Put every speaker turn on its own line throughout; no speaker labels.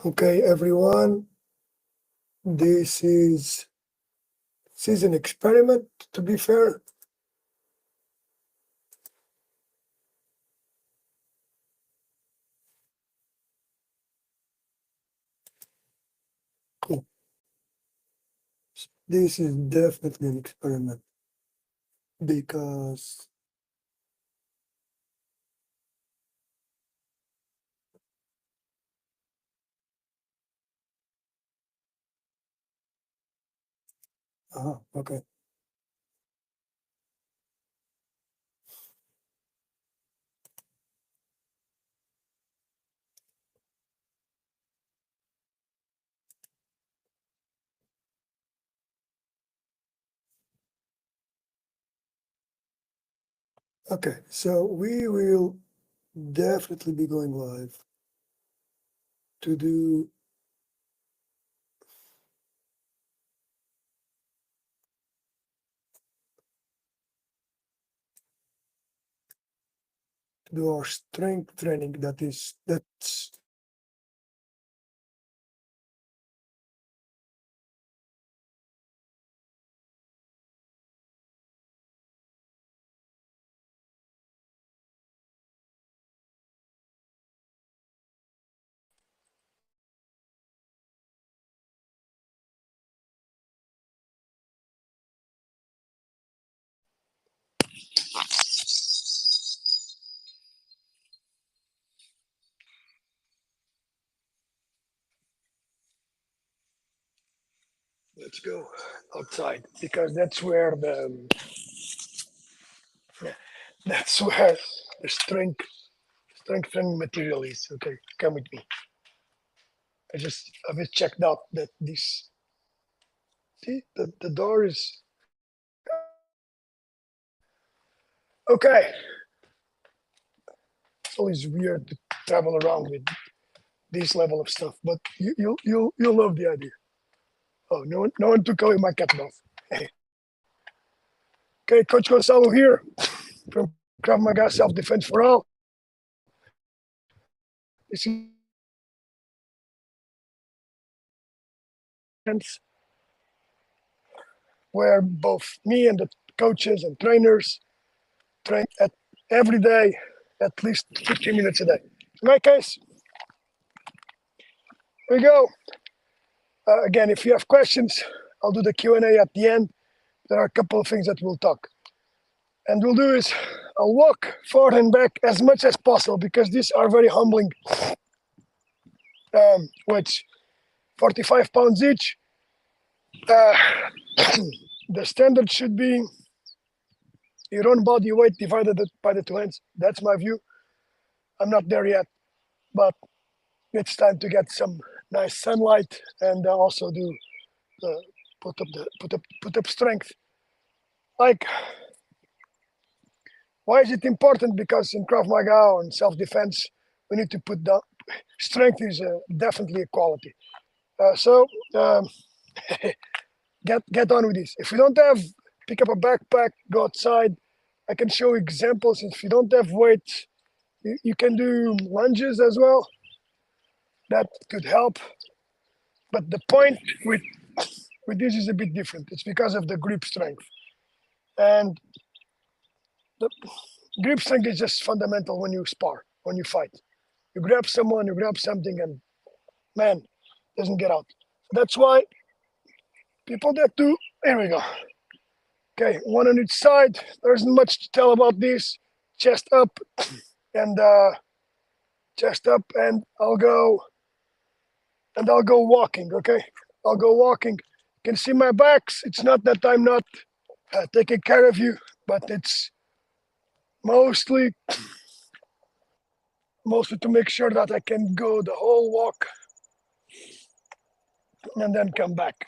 Okay, everyone, this is an experiment, to be fair. Cool. This is definitely an experiment because okay. Okay, so we will definitely be going live to do our strength training. That's let's go outside because that's where the strengthening material is. Okay, come with me. I just checked out that this see the door is okay. It's always weird to travel around with this level of stuff, but you'll love the idea. Oh, no one took away my cat off. Okay, Coach Gonzalo here from Krav Maga Self Defense for All. This is where both me and the coaches and trainers train at every day, at least 15 minutes a day. In my case, here we go. Again, if you have questions, I'll do the Q&A at the end. There are a couple of things that we'll talk. And we'll do is I'll walk forward and back as much as possible because these are very humbling weights, 45 pounds each. Uh, the standard should be your own body weight divided by the two hands. That's my view. I'm not there yet, but it's time to get some nice sunlight and also do put up strength. Like, why is it important? Because in Krav Maga and self-defense, we need to put down strength is definitely a quality. So get on with this. If you don't have, pick up a backpack, go outside. I can show examples. If you don't have weights, you can do lunges as well. That could help. But the point with this is a bit different. It's because of the grip strength. And the grip strength is just fundamental when you spar, when you fight. You grab someone, you grab something, and man, doesn't get out. That's why people that do, here we go. Okay, one on each side. There isn't much to tell about this. Chest up and I'll go walking. Okay, I'll go walking. You can see my backs. It's not that I'm not taking care of you, but it's mostly to make sure that I can go the whole walk and then come back.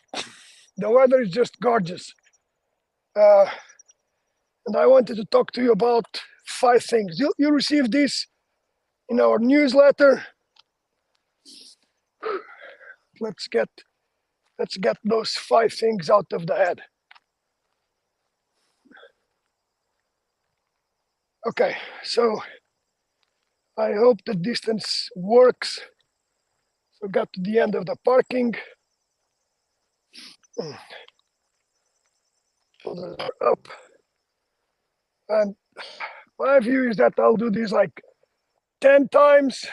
The weather is just gorgeous. And I wanted to talk to you about 5 things. You received this in our newsletter. Let's get those 5 things out of the head. Okay, so I hope the distance works. So got to the end of the parking. Shoulders are up. And my view is that I'll do this like 10 times.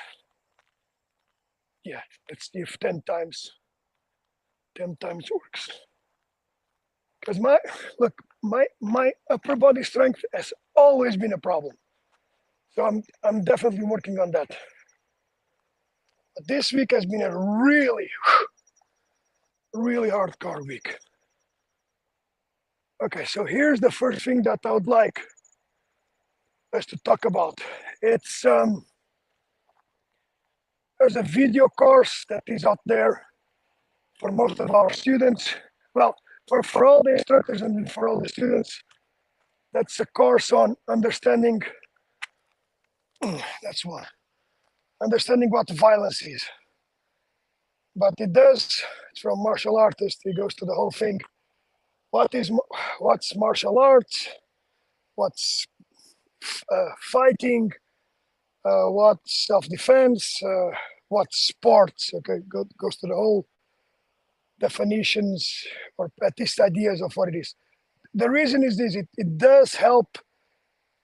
Yeah, let's see if 10 times works. Because my upper body strength has always been a problem. So I'm definitely working on that. But this week has been a really hardcore week. Okay, so here's the first thing that I would like us to talk about. It's there's a video course that is out there for most of our students. Well, for all the instructors and for all the students, that's a course on understanding. That's one. Understanding what violence is. But it's from martial artist. He goes to the whole thing. What's martial arts? What's fighting? What's self-defense? What's sports? Okay, goes to the whole definitions or at least ideas of what it is. The reason is this: it does help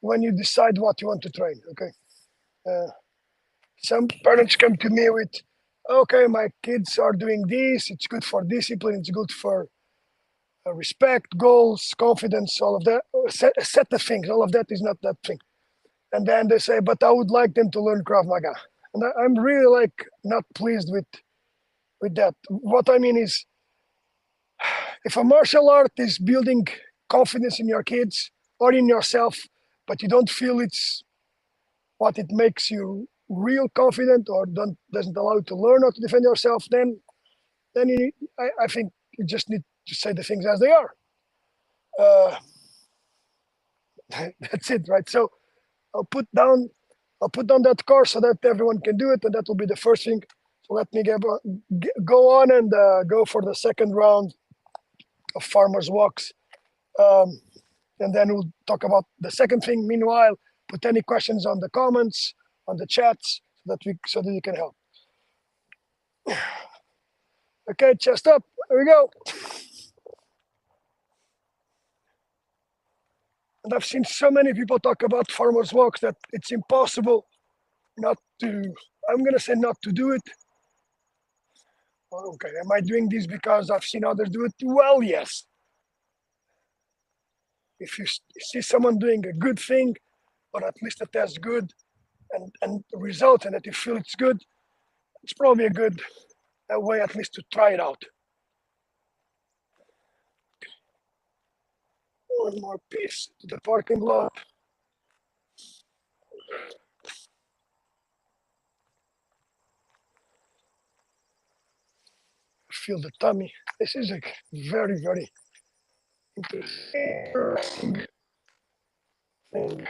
when you decide what you want to train. Okay, some parents come to me with, okay, my kids are doing this. It's good for discipline. It's good for respect, goals, confidence, all of that. A set of things. All of that is not that thing. And then they say, but I would like them to learn Krav Maga. And I'm really like not pleased with that. What I mean is, if a martial art is building confidence in your kids or in yourself, but you don't feel it's what it makes you real confident or doesn't allow you to learn how to defend yourself, then I think you just need to say the things as they are. That's it, right? So I'll put down that course so that everyone can do it, and that will be the first thing. So let me go on and go for the second round of farmers walks, and then we'll talk about the second thing. Meanwhile, put any questions on the comments, on the chats, so that you can help. Okay, chest up. Here we go. And I've seen so many people talk about farmers walks that it's impossible not to. I'm gonna say not to do it. Well, okay, am I doing this because I've seen others do it? Well, yes. If you see someone doing a good thing, or at least that that's good, and the result, and that you feel it's good, it's probably a good way at least to try it out. One more piece to the parking lot. Feel the tummy. This is a very interesting thing.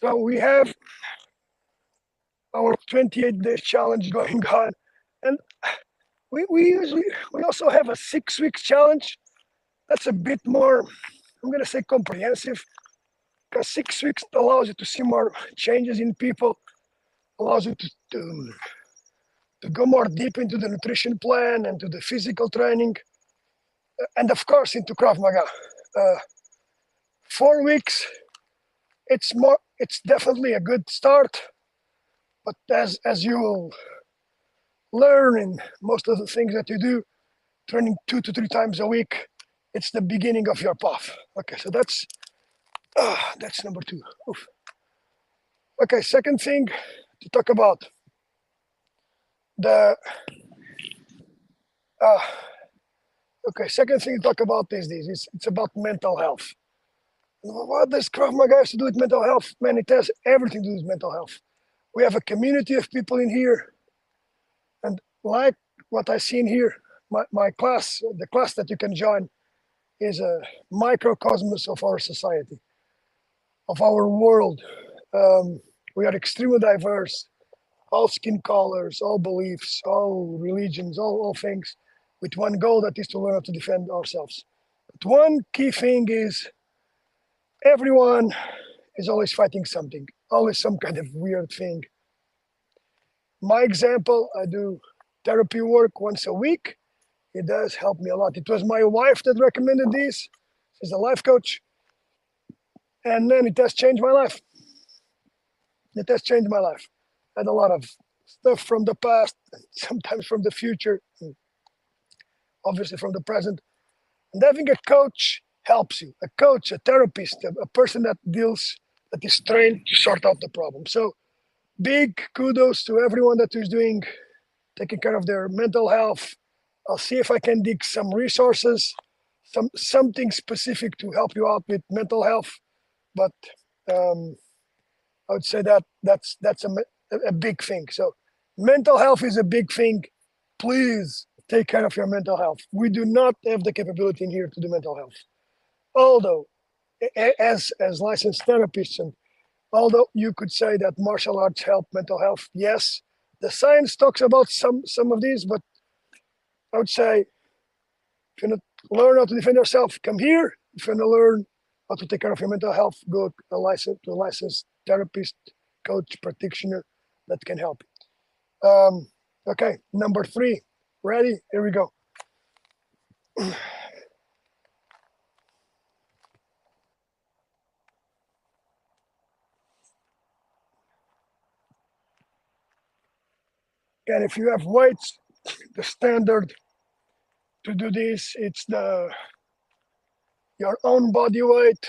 So we have our 28 days challenge going on, and we also have a 6 weeks challenge. That's a bit more, I'm gonna say, comprehensive, because 6 weeks allows you to see more changes in people, allows you to go more deep into the nutrition plan and to the physical training, and of course into Krav Maga. 4 weeks, it's definitely a good start, but as you will learn in most of the things that you do, training 2 to 3 times a week, it's the beginning of your path. Okay, so that's number 2. Oof. Okay, second thing to talk about. Second thing to talk about is this. It's about mental health. What does Krav Maga have to do with mental health? Man, it has everything to do with mental health. We have a community of people in here, and like what I see in here, my class, the class that you can join, is a microcosmos of our society, of our world. We are extremely diverse, all skin colors, all beliefs, all religions, all things, with one goal, that is to learn how to defend ourselves. But one key thing is everyone is always fighting something, always some kind of weird thing. my example, I do therapy work once a week. It does help me a lot. It was my wife that recommended this. She's a life coach. And then it has changed my life. It has changed my life. I had a lot of stuff from the past, sometimes from the future, and obviously from the present. And having a coach helps you. A coach, a therapist, a person that is trained to sort out the problem. So big kudos to everyone that is taking care of their mental health. I'll see if I can dig some resources, something specific to help you out with mental health. But um, I would say that's a big thing. So mental health is a big thing. Please take care of your mental health. We do not have the capability in here to do mental health. Although, as licensed therapists, and although you could say that martial arts help mental health, yes, the science talks about some of these, but I would say if you want to learn how to defend yourself, come here. If you want to learn how to take care of your mental health, go to a licensed therapist, coach, practitioner that can help you. Okay, number 3. Ready? Here we go. And if you have weights, the standard to do this, it's your own body weight.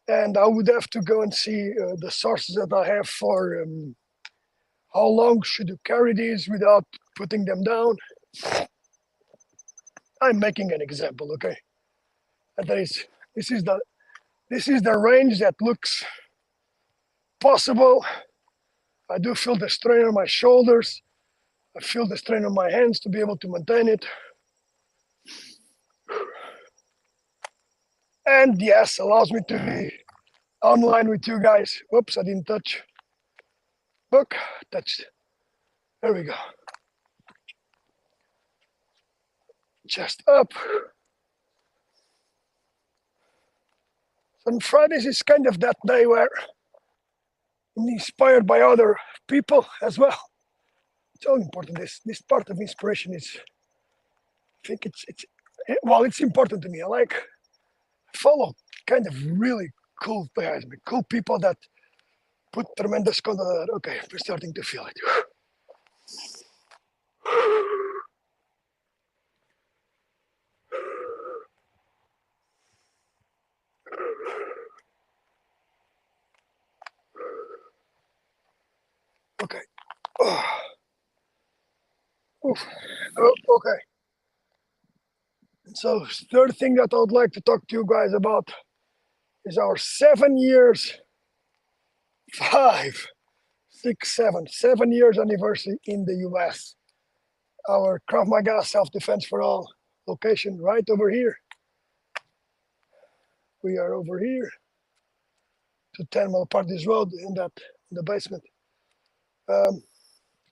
And I would have to go and see the sources that I have for how long should you carry these without putting them down. I'm making an example, okay? And this is the this is the range that looks possible. I do feel the strain on my shoulders. I feel the strain on my hands to be able to maintain it. And yes, allows me to be online with you guys. Whoops, I didn't touch. Book, touched. There we go. Chest up. And Fridays is kind of that day where I'm inspired by other people as well. It's all important. This part of inspiration is, I think it's important to me. I follow kind of really cool guys, cool people that put tremendous content. Okay, we're starting to feel it. Okay. Oh, okay. So third thing that I would like to talk to you guys about is our 7 years, 7 years anniversary in the US. Our Krav Maga Self-Defense for All location right over here. We are over here to 10 Mile Parties Road in the basement.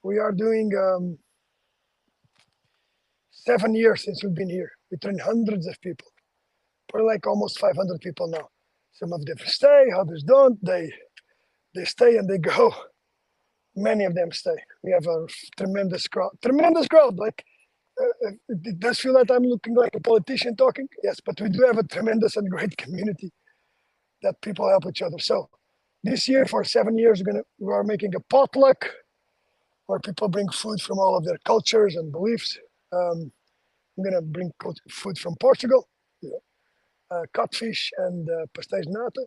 We are doing 7 years since we've been here. We train hundreds of people, probably like almost 500 people now. Some of them stay, others don't. They stay and they go. Many of them stay. We have a tremendous crowd. Tremendous crowd. Like it does feel like I'm looking like a politician talking. Yes, but we do have a tremendous and great community that people help each other. So this year, for 7 years, we are making a potluck where people bring food from all of their cultures and beliefs. I'm gonna bring food from Portugal, codfish and pastéis de nata,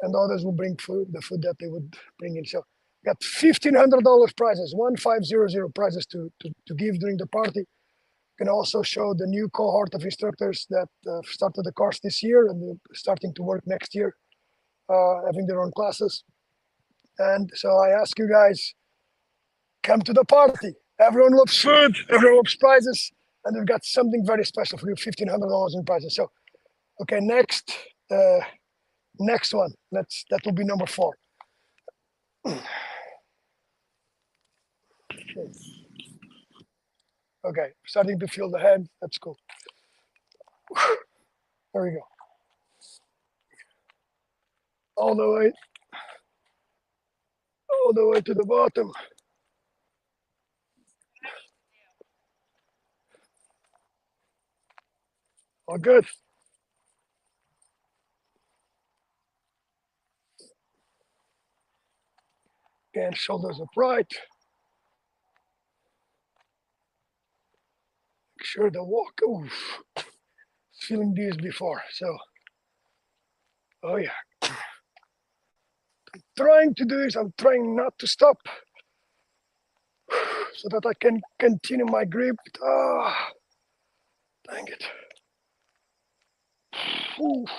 and others will bring the food that they would bring in. So got $1,500 prizes, 1500 prizes to give during the party. Can also show the new cohort of instructors that started the course this year and starting to work next year, having their own classes. And so I ask you guys, come to the party. Everyone loves food, everyone loves prizes, and we've got something very special for you, $1,500 in prizes. So, okay, next one. That will be number 4. Okay, starting to feel the head. That's cool. There we go. All the way to the bottom. All good. And shoulders upright. Make sure the walk. Oof. Feeling this before. So, oh yeah. Trying to do this. I'm trying not to stop so that I can continue my grip. Ah, dang it. Oof.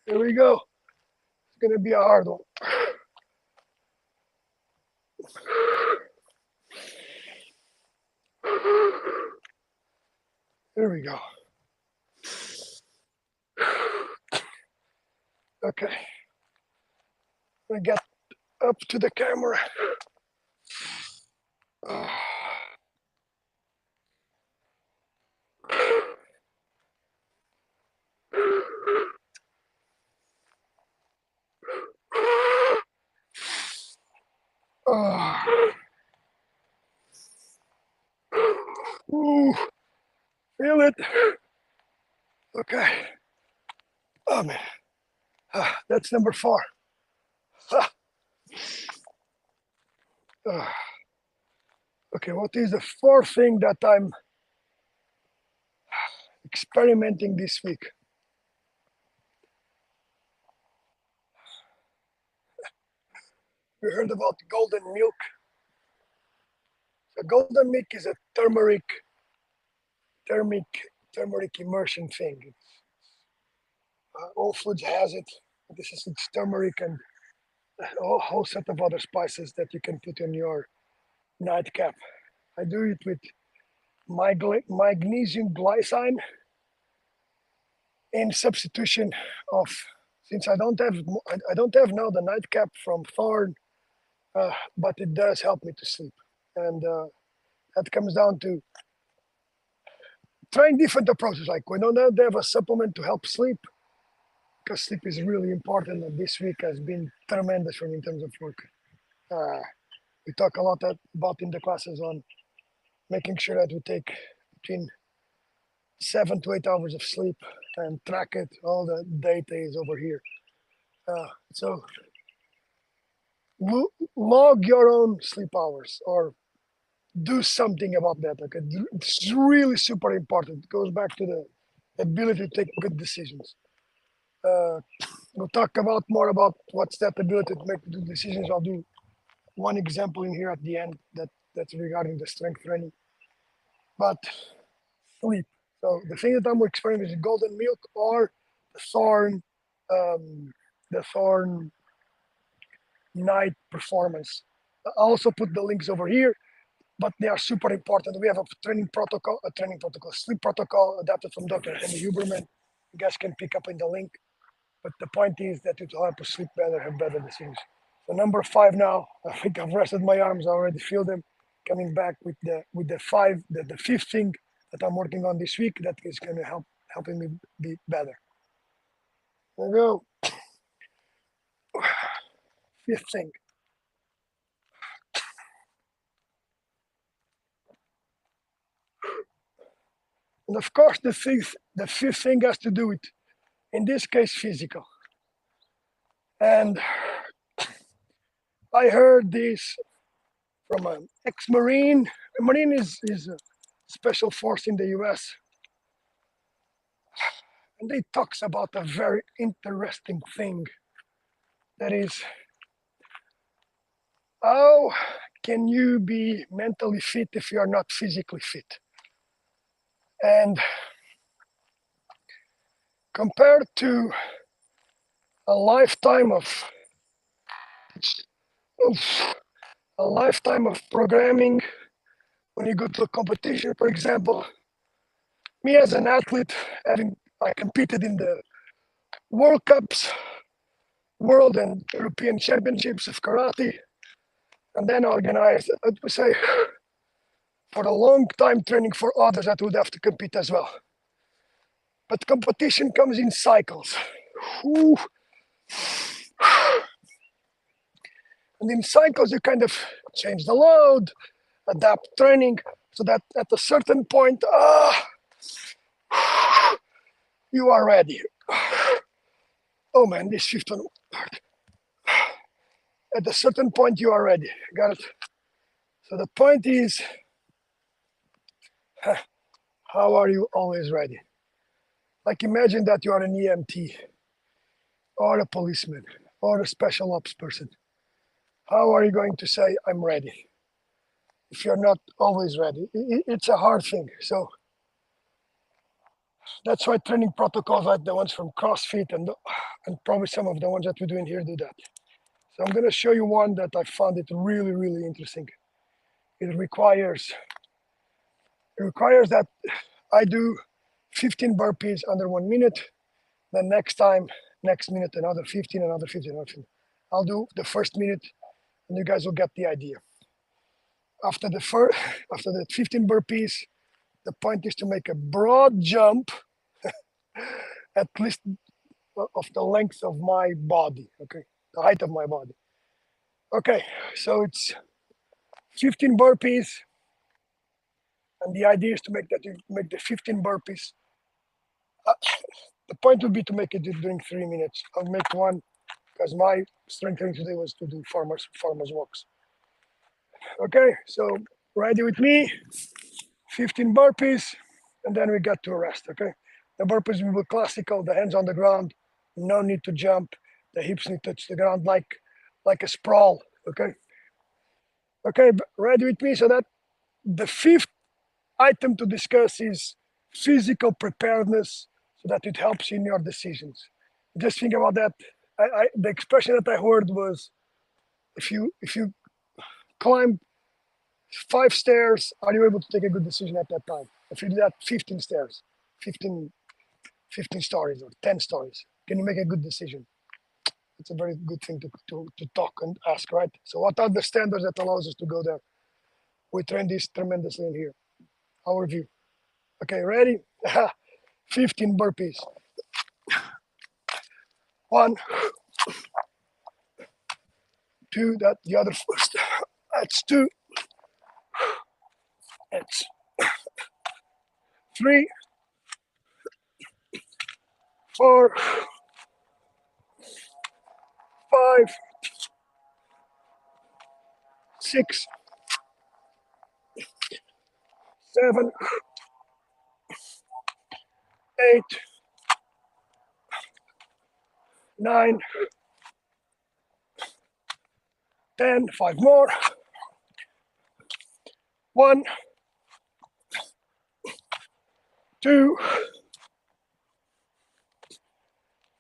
Here we go. It's gonna be a hard one. Here we go. Okay. I get up to the camera. Ooh, feel it. Okay. Oh man. That's number 4. Okay, what is the 4th thing that I'm experimenting this week? You heard about golden milk? So golden milk is a turmeric immersion thing. All foods has it. This is it's turmeric and a whole set of other spices that you can put in your nightcap. I do it with magnesium glycine in substitution of, since I don't have now the nightcap from Thorne, but it does help me to sleep, and that comes down to trying different approaches. Like we don't have a supplement to help sleep, because sleep is really important, and this week has been tremendous for me in terms of work. We talk a lot about in the classes on making sure that we take between 7 to 8 hours of sleep and track it. All the data is over here. So log your own sleep hours or do something about that. Okay, it's really super important. It goes back to the ability to take good decisions. We'll talk about more about what's that ability to make good decisions. I'll do one example in here at the end that's regarding the strength training. But sleep. So the thing that I'm experimenting is golden milk or the Thorne night performance. I also put the links over here, but they are super important. We have a sleep protocol adapted from Dr. Henry Huberman. You guys can pick up in the link. But the point is that it will help us sleep better, have better decisions. So number 5 now, I think I've rested my arms, I already feel them coming back with the 5th thing that I'm working on this week that is going to helping me be better. There we go. 5th thing. And of course, the 5th thing has to do with, in this case, physical. And I heard this from an ex-Marine. A Marine is a special force in the US. And he talks about a very interesting thing. That is, how can you be mentally fit if you are not physically fit? And compared to a lifetime of programming, when you go to a competition, for example, me as an athlete, I competed in the World Cups, World and European Championships of karate, and then organized, I would say, for a long time training for others that would have to compete as well. But competition comes in cycles. Whew. And in cycles, you kind of change the load, adapt training, so that at a certain point, you are ready. Oh man, this fifth one. At a certain point, you are ready. Got it? So the point is, how are you always ready? Like imagine that you are an EMT or a policeman or a special ops person. How are you going to say, I'm ready? If you're not always ready, it's a hard thing. So that's why training protocols like the ones from CrossFit and probably some of the ones that we're doing here do that. So I'm going to show you one that I found it really, really interesting. It requires that I do 15 burpees under 1 minute. Then next minute, another 15, another 15, another 15. I'll do the first minute, and you guys will get the idea. After the 15 burpees, the point is to make a broad jump, at least of the length of my body. Okay, the height of my body. Okay, so it's 15 burpees, and the idea is to make that you make the 15 burpees. The point would be to make it during 3 minutes. I'll make one because my strength training today was to do farmers walks. Okay, so ready with me? 15 burpees, and then we get to a rest. Okay, the burpees will be classical. The hands on the ground, no need to jump. The hips need to touch the ground like a sprawl. Okay, okay, ready with me? So that the fifth item to discuss is physical preparedness, so that it helps in your decisions. Just think about that. The expression that I heard was, if you climb 5 stairs, are you able to take a good decision at that time? If you do that 15 stairs, 15, 15 stories or 10 stories, can you make a good decision? It's a very good thing to talk and ask, right? So what are the standards that allows us to go there? We train this tremendously in here. Our view. Okay, ready? 15 burpees. 1, 2, that the other first. That's 2. That's 3, 4, 5, 6, 7, 8, 9, 10, 5 more. 1, 2,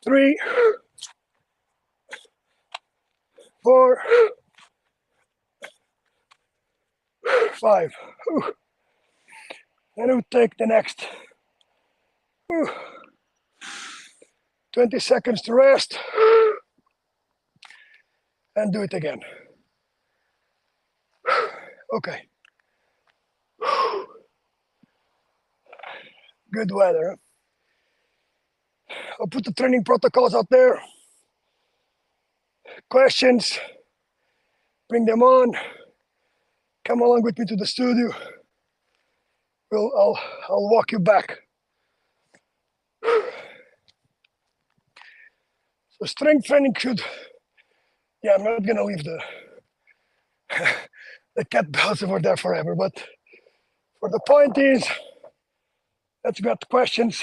3, 4, 5. And we'll take the next 20 seconds to rest and do it again. Okay. Good weather. I'll put the training protocols out there. Questions, bring them on. Come along with me to the studio. I'll walk you back. So strength training should, yeah, I'm not gonna leave the the kettlebells over there forever, but for the point is, let's got questions.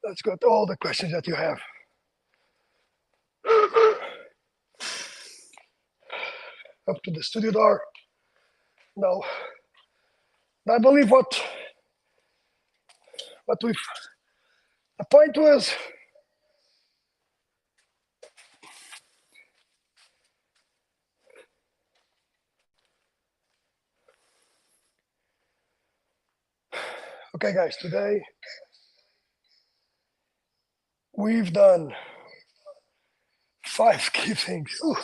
Let's got all the questions that you have. Up to the studio door. Now, I believe what we've, the point was, okay guys, today we've done 5 key things. Ooh.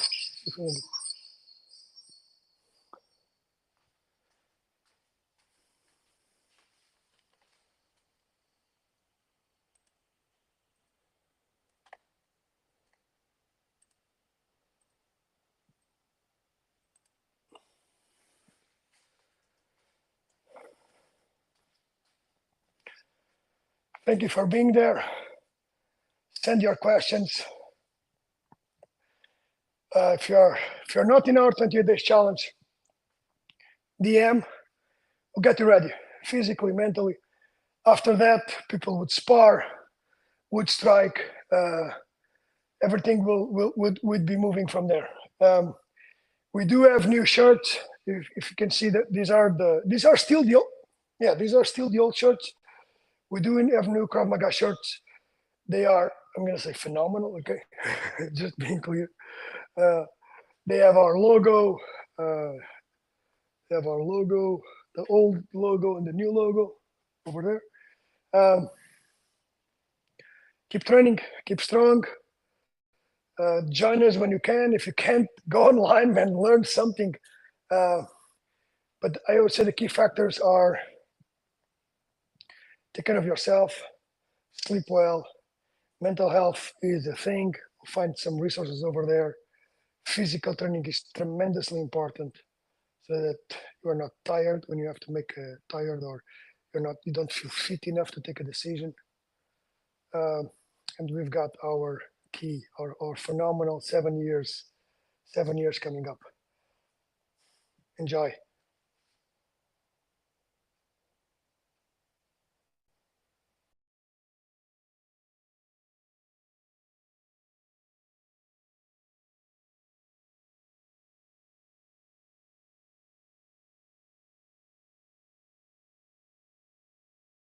Thank you for being there. Send your questions. If you're not in our 28 days challenge, DM, we'll get you ready physically, mentally. After that, people would spar, would strike. Everything would be moving from there. We do have new shirts. If you can see that these are still the old shirts. We do have new Krav Maga shirts. They are, I'm gonna say, phenomenal. Okay, just being clear. They have our logo. They have our logo, the old logo and the new logo over there. Keep training, keep strong. Join us when you can. If you can't, go online and learn something. But I would say the key factors are take care of yourself, sleep well, mental health is a thing. Find some resources over there. Physical training is tremendously important so that you are not tired when you have to make a tired or you don't feel fit enough to take a decision. And we've got our key, our phenomenal 7 years coming up. Enjoy.